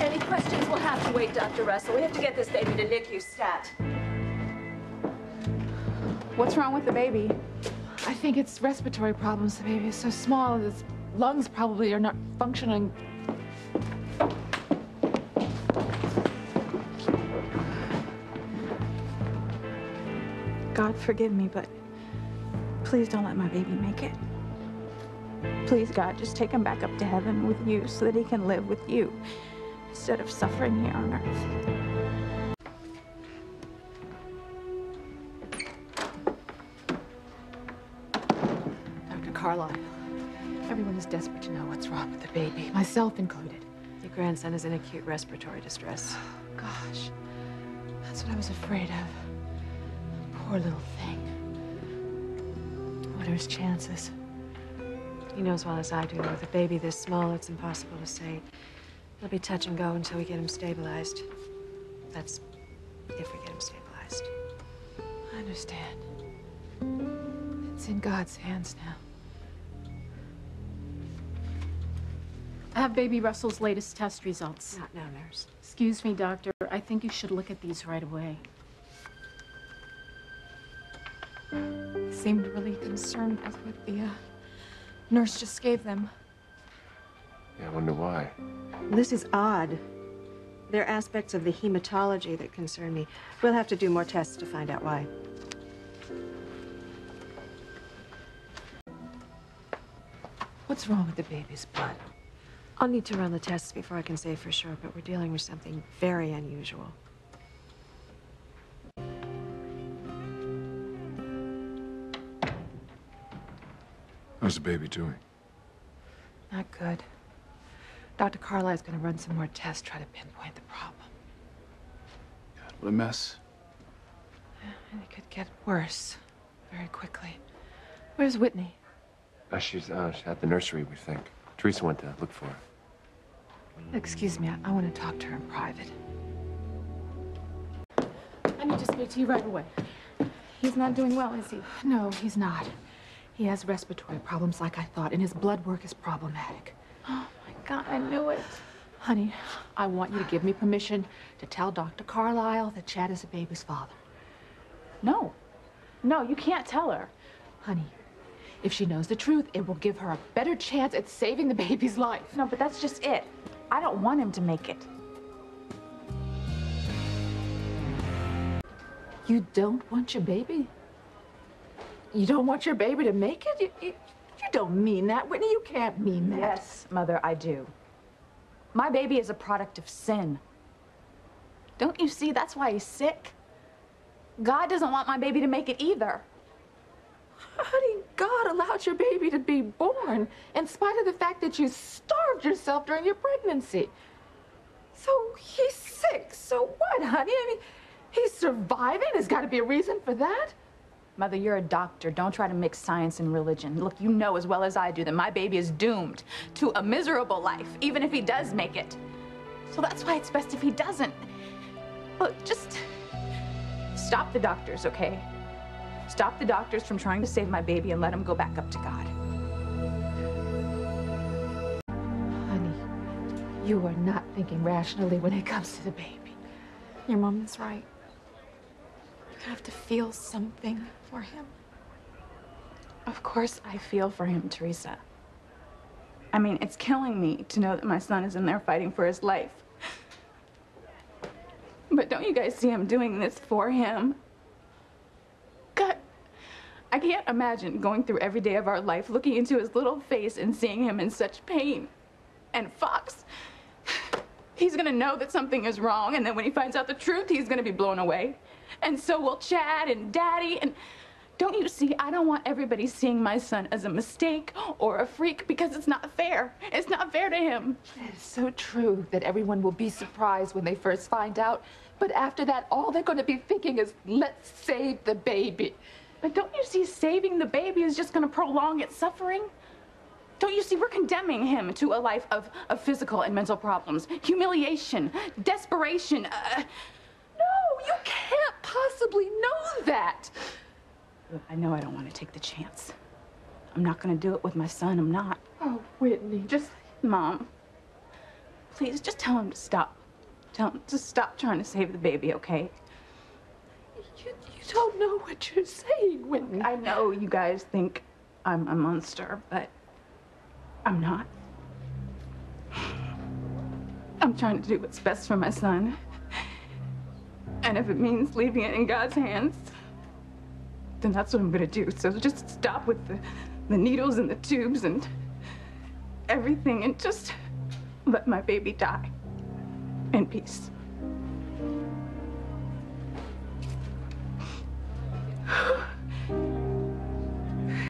Any questions will have to wait, Dr. Russell. We have to get this baby to NICU stat. What's wrong with the baby? I think it's respiratory problems. The baby is so small, his lungs probably are not functioning. God, forgive me, but please don't let my baby make it. Please, God, just take him back up to heaven with you so that he can live with you instead of suffering here on earth. Dr. Carlisle, everyone is desperate to know what's wrong with the baby, myself included. Your grandson is in acute respiratory distress. Oh, gosh, that's what I was afraid of. Poor little thing. What are his chances? He knows as well as I do that with a baby this small, it's impossible to say. It'll be touch and go until we get him stabilized. That's if we get him stabilized. I understand. It's in God's hands now. I have baby Russell's latest test results. Not now, nurse. Excuse me, doctor. I think you should look at these right away. He seemed really concerned with the nurse just gave them. Yeah, I wonder why. This is odd. There are aspects of the hematology that concern me. We'll have to do more tests to find out why. What's wrong with the baby's blood? I'll need to run the tests before I can say for sure, but we're dealing with something very unusual. How's the baby doing? Not good. Dr. Carlisle's going to run some more tests, try to pinpoint the problem. God, what a mess. And it could get worse very quickly. Where's Whitney? She's at the nursery, we think. Teresa went to look for her. Excuse me, I want to talk to her in private. I need to speak to you right away. He's not doing well, is he? No, he's not. He has respiratory problems like I thought, and his blood work is problematic. Oh, my God, I knew it. Honey, I want you to give me permission to tell Dr. Carlisle that Chad is the baby's father. No. No, you can't tell her. Honey, if she knows the truth, it will give her a better chance at saving the baby's life. No, but that's just it. I don't want him to make it. You don't want your baby? You don't want your baby to make it? You don't mean that, Whitney. You can't mean that. Yes, Mother, I do. My baby is a product of sin. Don't you see? That's why he's sick. God doesn't want my baby to make it either. Honey, God allowed your baby to be born in spite of the fact that you starved yourself during your pregnancy. So he's sick. So what, honey? I mean, he's surviving. There's got to be a reason for that. Mother, you're a doctor. Don't try to mix science and religion. Look, you know as well as I do that my baby is doomed to a miserable life, even if he does make it. So that's why it's best if he doesn't. Look, just stop the doctors, okay? Stop the doctors from trying to save my baby and let him go back up to God. Honey, you are not thinking rationally when it comes to the baby. Your mom is right. You have to feel something for him. Of course I feel for him, Teresa. I mean, it's killing me to know that my son is in there fighting for his life. But don't you guys see him doing this for him? God, I can't imagine going through every day of our life, looking into his little face and seeing him in such pain. And Fox, he's gonna know that something is wrong, and then when he finds out the truth, he's gonna be blown away. And so will Chad and Daddy, and don't you see, I don't want everybody seeing my son as a mistake or a freak because it's not fair. It's not fair to him. It is so true that everyone will be surprised when they first find out, but after that, all they're going to be thinking is, let's save the baby. But don't you see saving the baby is just going to prolong its suffering? Don't you see, we're condemning him to a life of physical and mental problems, humiliation, desperation. No, you can't possibly know that. Look, I know I don't want to take the chance. I'm not going to do it with my son, I'm not. Oh, Whitney, just... Mom, Please, just tell him to stop. Tell him to stop trying to save the baby, okay? You don't know what you're saying, Whitney. I know you guys think I'm a monster, but I'm not. I'm trying to do what's best for my son. And if it means leaving it in God's hands, then that's what I'm gonna do. So just stop with the needles and the tubes and everything and just let my baby die in peace.